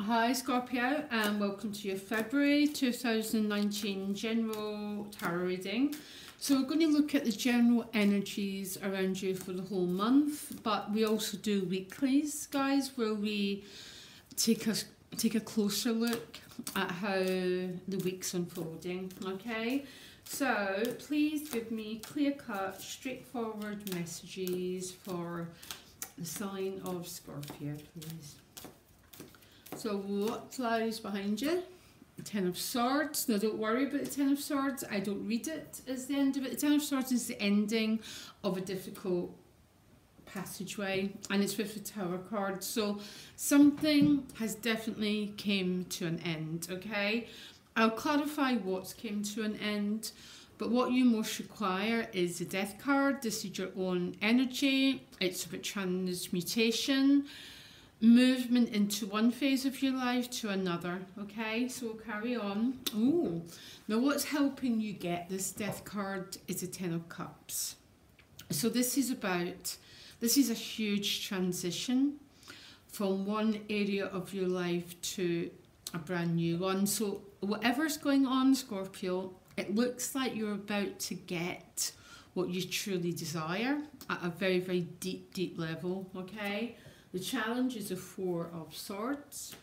Hi Scorpio, and welcome to your February 2019 general tarot reading. So we're going to look at the general energies around you for the whole month, but we also do weeklies, guys, where we take a closer look at how the week's unfolding. Okay, so please give me clear-cut, straightforward messages for the sign of Scorpio, please. So what lies behind you? The Ten of Swords. Now don't worry about the Ten of Swords. I don't read it as the end of it. The Ten of Swords is the ending of a difficult passageway, and it's with the Tower card. So something has definitely came to an end, okay? I'll clarify what's came to an end, but what you most require is the Death card. This is your own energy. It's about transmutation, movement into one phase of your life to another. Okay, so we'll carry on. Oh, now what's helping you get this Death card is the Ten of Cups. So this is a huge transition from one area of your life to a brand new one. So whatever's going on, Scorpio, it looks like you're about to get what you truly desire at a very, very deep level. Okay, the challenge is the Four of Swords.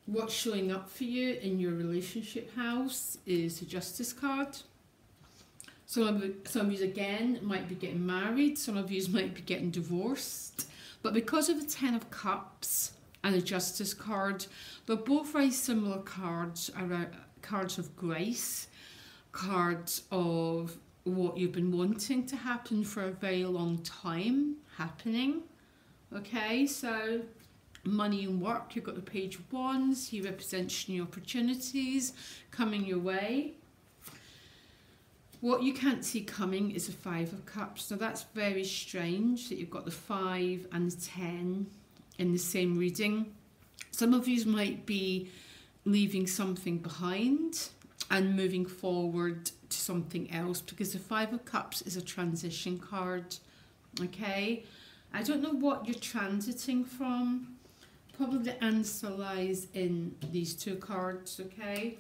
What's showing up for you in your relationship house is the Justice card. Some of you, again, might be getting married. Some of you might be getting divorced. But because of the Ten of Cups and the Justice card, they're both very similar cards, cards of grace, cards of what you've been wanting to happen for a very long time happening. Okay, so money and work, you've got the Page of Wands. He represents new opportunities coming your way. What you can't see coming is the Five of Cups. Now that's very strange that you've got the 5 and the 10 in the same reading. Some of you might be leaving something behind and moving forward to something else, because the Five of Cups is a transition card. Okay, I don't know what you're transiting from. Probably the answer lies in these two cards. Okay,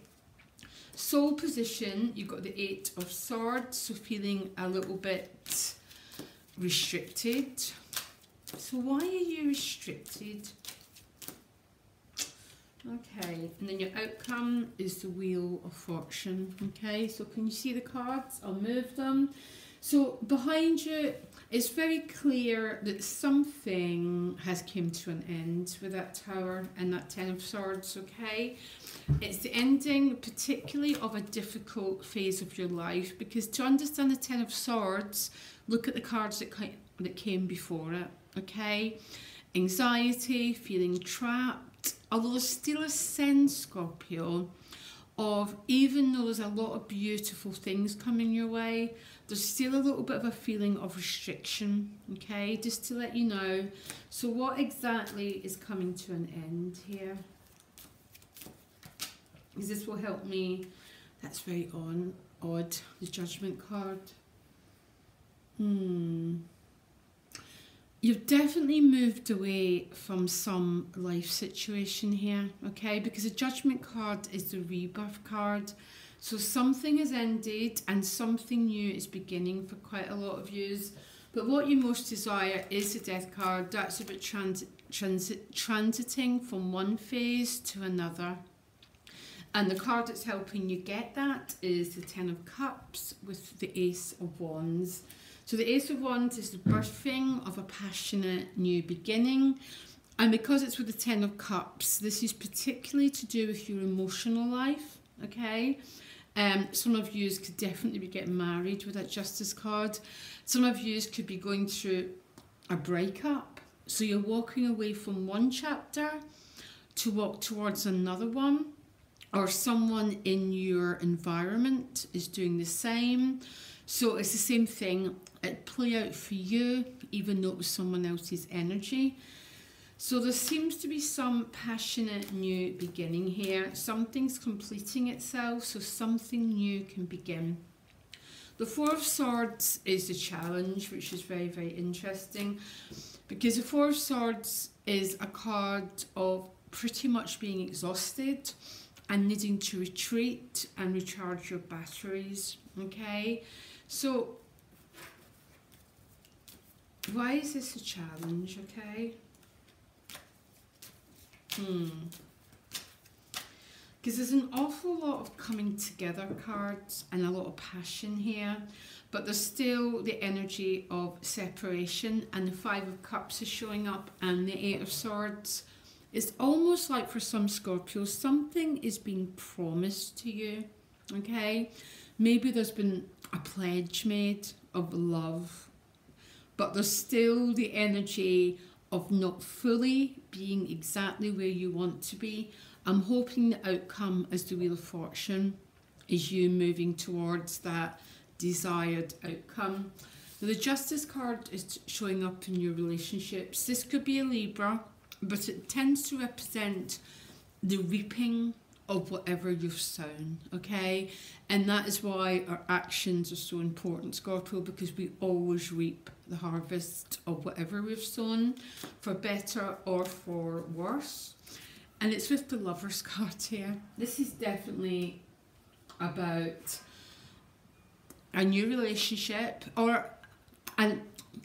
soul position, you've got the Eight of Swords, so feeling a little bit restricted. So why are you restricted? Okay, and then your outcome is the Wheel of Fortune. Okay, so can you see the cards? I'll move them. So behind you, it's very clear that something has come to an end with that Tower and that Ten of Swords. Okay, it's the ending particularly of a difficult phase of your life, because to understand the Ten of Swords, look at the cards that came before it. Okay, anxiety, feeling trapped. Although there's still a sense, Scorpio, of, even though there's a lot of beautiful things coming your way, there's still a little bit of a feeling of restriction. Okay, just to let you know. So what exactly is coming to an end here? Because this will help me. That's very odd, the Judgment card. You've definitely moved away from some life situation here, okay? Because the Judgment card is the Rebirth card. So something has ended and something new is beginning for quite a lot of yous. But what you most desire is the Death card. That's about transiting from one phase to another. And the card that's helping you get that is the Ten of Cups with the Ace of Wands. So the Ace of Wands is the birthing of a passionate new beginning. And because it's with the Ten of Cups, this is particularly to do with your emotional life, okay? Some of you could definitely be getting married with that Justice card. Some of you could be going through a breakup. So you're walking away from one chapter to walk towards another one. Or someone in your environment is doing the same. So it's the same thing. It play out for you, even though it was someone else's energy. So there seems to be some passionate new beginning here. Something's completing itself, so something new can begin. The Four of Swords is the challenge, which is very, very interesting, because the Four of Swords is a card of pretty much being exhausted and needing to retreat and recharge your batteries. Okay, so why is this a challenge? Okay, because there's an awful lot of coming together cards and a lot of passion here, but there's still the energy of separation, and the Five of Cups is showing up and the Eight of Swords. It's almost like for some Scorpios, something is being promised to you, okay? Maybe there's been a pledge made of love, but there's still the energy of not fully being exactly where you want to be. I'm hoping the outcome as the Wheel of Fortune is you moving towards that desired outcome. Now, the Justice card is showing up in your relationships. This could be a Libra, but it tends to represent the reaping of whatever you've sown, okay? And that is why our actions are so important, Scorpio, because we always reap the harvest of whatever we've sown, for better or for worse. And it's with the Lovers card here. This is definitely about a new relationship, or an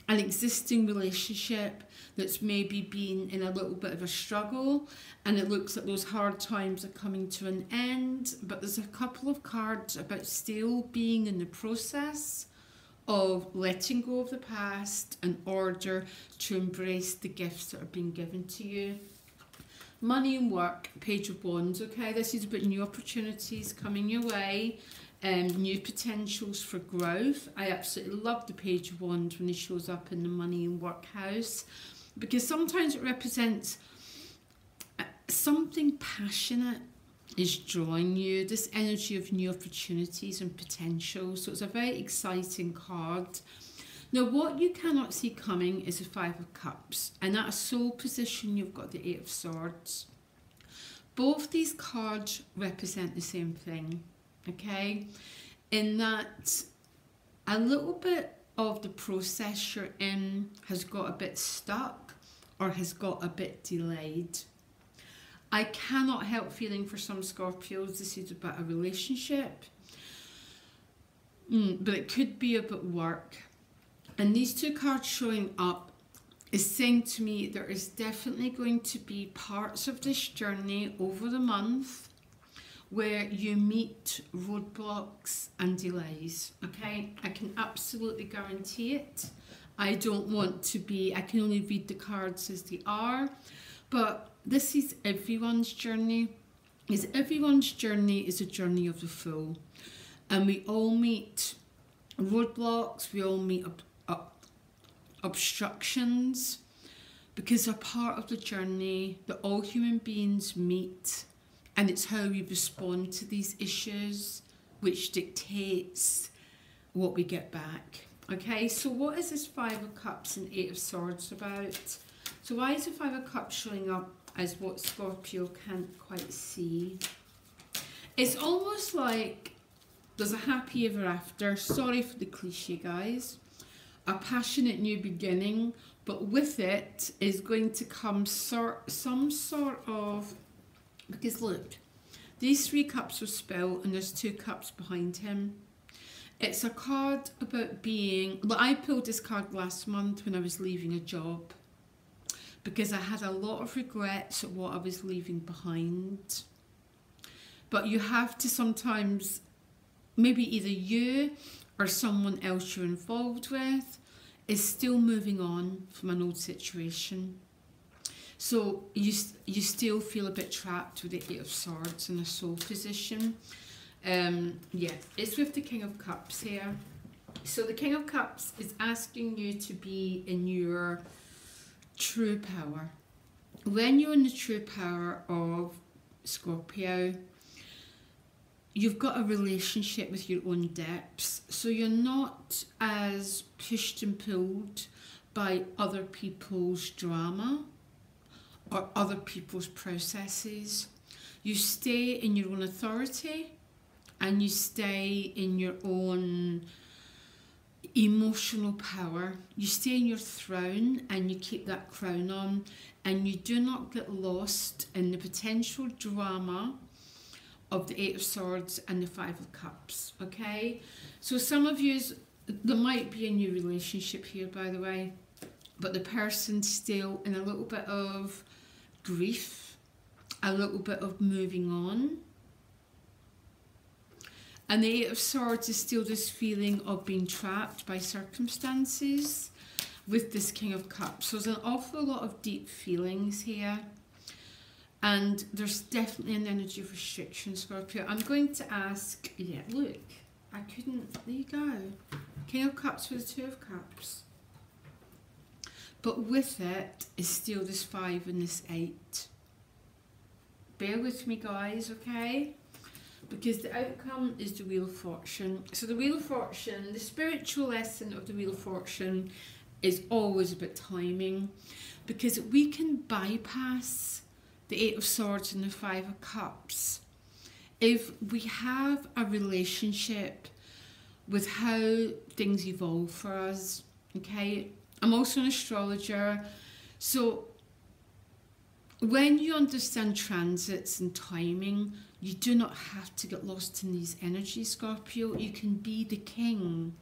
existing relationship that's maybe been in a little bit of a struggle, and it looks like those hard times are coming to an end. But there's a couple of cards about still being in the process of letting go of the past in order to embrace the gifts that are being given to you. Money and work, Page of Wands, okay? This is about new opportunities coming your way, new potentials for growth. I absolutely love the Page of Wands when it shows up in the money and work house, because sometimes it represents something passionate is drawing you, this energy of new opportunities and potential. So it's a very exciting card. Now, what you cannot see coming is the Five of Cups, and at a soul position you've got the Eight of Swords. Both these cards represent the same thing, okay? In that a little bit of the process you're in has got a bit stuck or has got a bit delayed. I cannot help feeling for some Scorpios this is about a relationship, but it could be about work. And these two cards showing up is saying to me there is definitely going to be parts of this journey over the month where you meet roadblocks and delays, okay? I can absolutely guarantee it. I don't want to be, I can only read the cards as they are, but this is everyone's journey. Everyone's journey is a journey of the Fool. And we all meet roadblocks, we all meet obstructions, because they're part of the journey that all human beings meet, and it's how we respond to these issues which dictates what we get back. Okay, so what is this Five of Cups and Eight of Swords about? So why is the Five of Cups showing up as what Scorpio can't quite see? It's almost like there's a happy ever after, sorry for the cliche guys, a passionate new beginning, but with it is going to come some sort of, because look, these three cups are spilled and there's two cups behind him. It's a card about being, well, I pulled this card last month when I was leaving a job, because I had a lot of regrets at what I was leaving behind. But you have to sometimes, maybe either you or someone else you're involved with is still moving on from an old situation. So you still feel a bit trapped with the Eight of Swords in a soul position. Yeah, it's with the King of Cups here. So the King of Cups is asking you to be in your true power. When you're in the true power of Scorpio, you've got a relationship with your own depths, so you're not as pushed and pulled by other people's drama or other people's processes. You stay in your own authority and you stay in your own emotional power. You stay in your throne and you keep that crown on, and you do not get lost in the potential drama of the Eight of Swords and the Five of Cups, okay? So some of you, there might be a new relationship here, by the way, but the person's still in a little bit of grief, a little bit of moving on. And the Eight of Swords is still this feeling of being trapped by circumstances with this King of Cups. So there's an awful lot of deep feelings here. And there's definitely an energy of restriction, Scorpio. I'm going to ask, yeah, look, I couldn't, there you go. King of Cups with the Two of Cups. But with it is still this 5 and this 8. Bear with me, guys, okay? Because the outcome is the Wheel of Fortune. So the Wheel of Fortune, the spiritual lesson of the Wheel of Fortune is always about timing. Because we can bypass the Eight of Swords and the Five of Cups if we have a relationship with how things evolve for us, okay? I'm also an astrologer, so when you understand transits and timing, you do not have to get lost in these energies, Scorpio. You can be the king.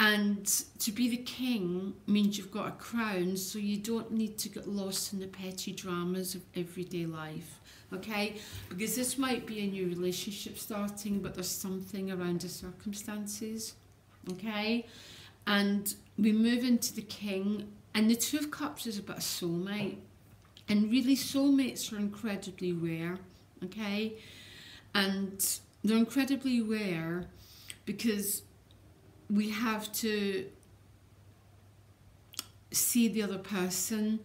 And to be the king means you've got a crown, so you don't need to get lost in the petty dramas of everyday life, okay? Because this might be a new relationship starting, but there's something around the circumstances, okay? And we move into the king, and the Two of Cups is about a soulmate. And really, soulmates are incredibly rare, okay? And they're incredibly rare because we have to see the other person.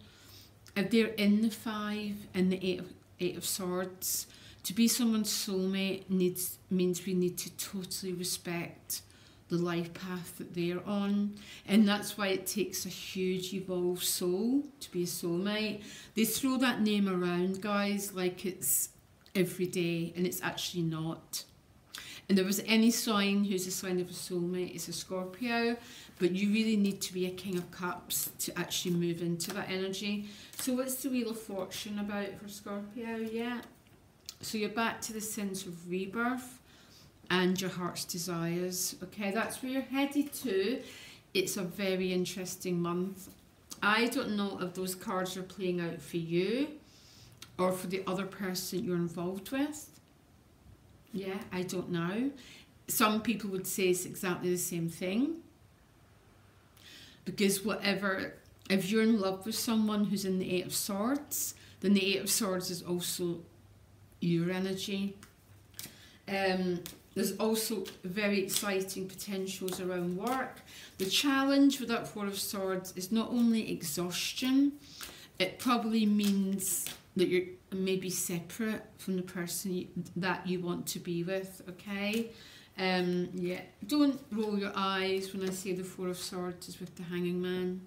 If they're in the 5 and the eight of Swords, to be someone's soulmate means we need to totally respect the life path that they're on. And that's why it takes a huge evolved soul to be a soulmate. They throw that name around, guys, like it's every day, and it's actually not. And there was any sign who's a sign of a soulmate, it's a Scorpio, but you really need to be a King of Cups to actually move into that energy. So what's the Wheel of Fortune about for Scorpio? Yeah. So you're back to the sense of rebirth and your heart's desires. Okay, that's where you're headed to. It's a very interesting month. I don't know if those cards are playing out for you or for the other person you're involved with. Yeah, I don't know. Some people would say it's exactly the same thing. Because whatever, if you're in love with someone who's in the Eight of Swords, then the Eight of Swords is also your energy. There's also very exciting potentials around work. The challenge with that Four of Swords is not only exhaustion, it probably means that you're maybe separate from the person that you want to be with, okay? Yeah, don't roll your eyes when I say the Four of Swords is with the Hanging Man,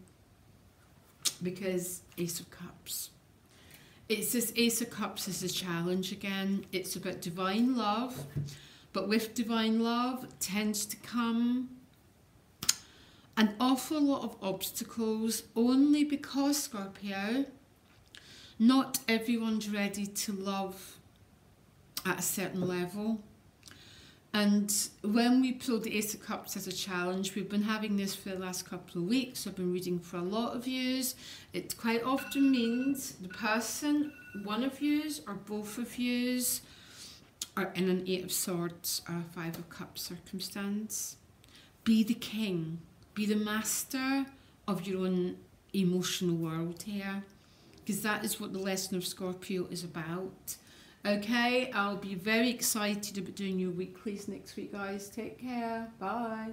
because Ace of Cups. It's this Ace of Cups is a challenge again. It's about divine love, but with divine love tends to come an awful lot of obstacles, only because, Scorpio, not everyone's ready to love at a certain level. And when we pulled the Ace of Cups as a challenge, we've been having this for the last couple of weeks. I've been reading for a lot of yous. It quite often means the person, one of yous or both of yous, are in an Eight of Swords or a Five of Cups circumstance. Be the king. Be the master of your own emotional world here. Because that is what the lesson of Scorpio is about. Okay, I'll be very excited about doing your weeklies next week, guys. Take care. Bye.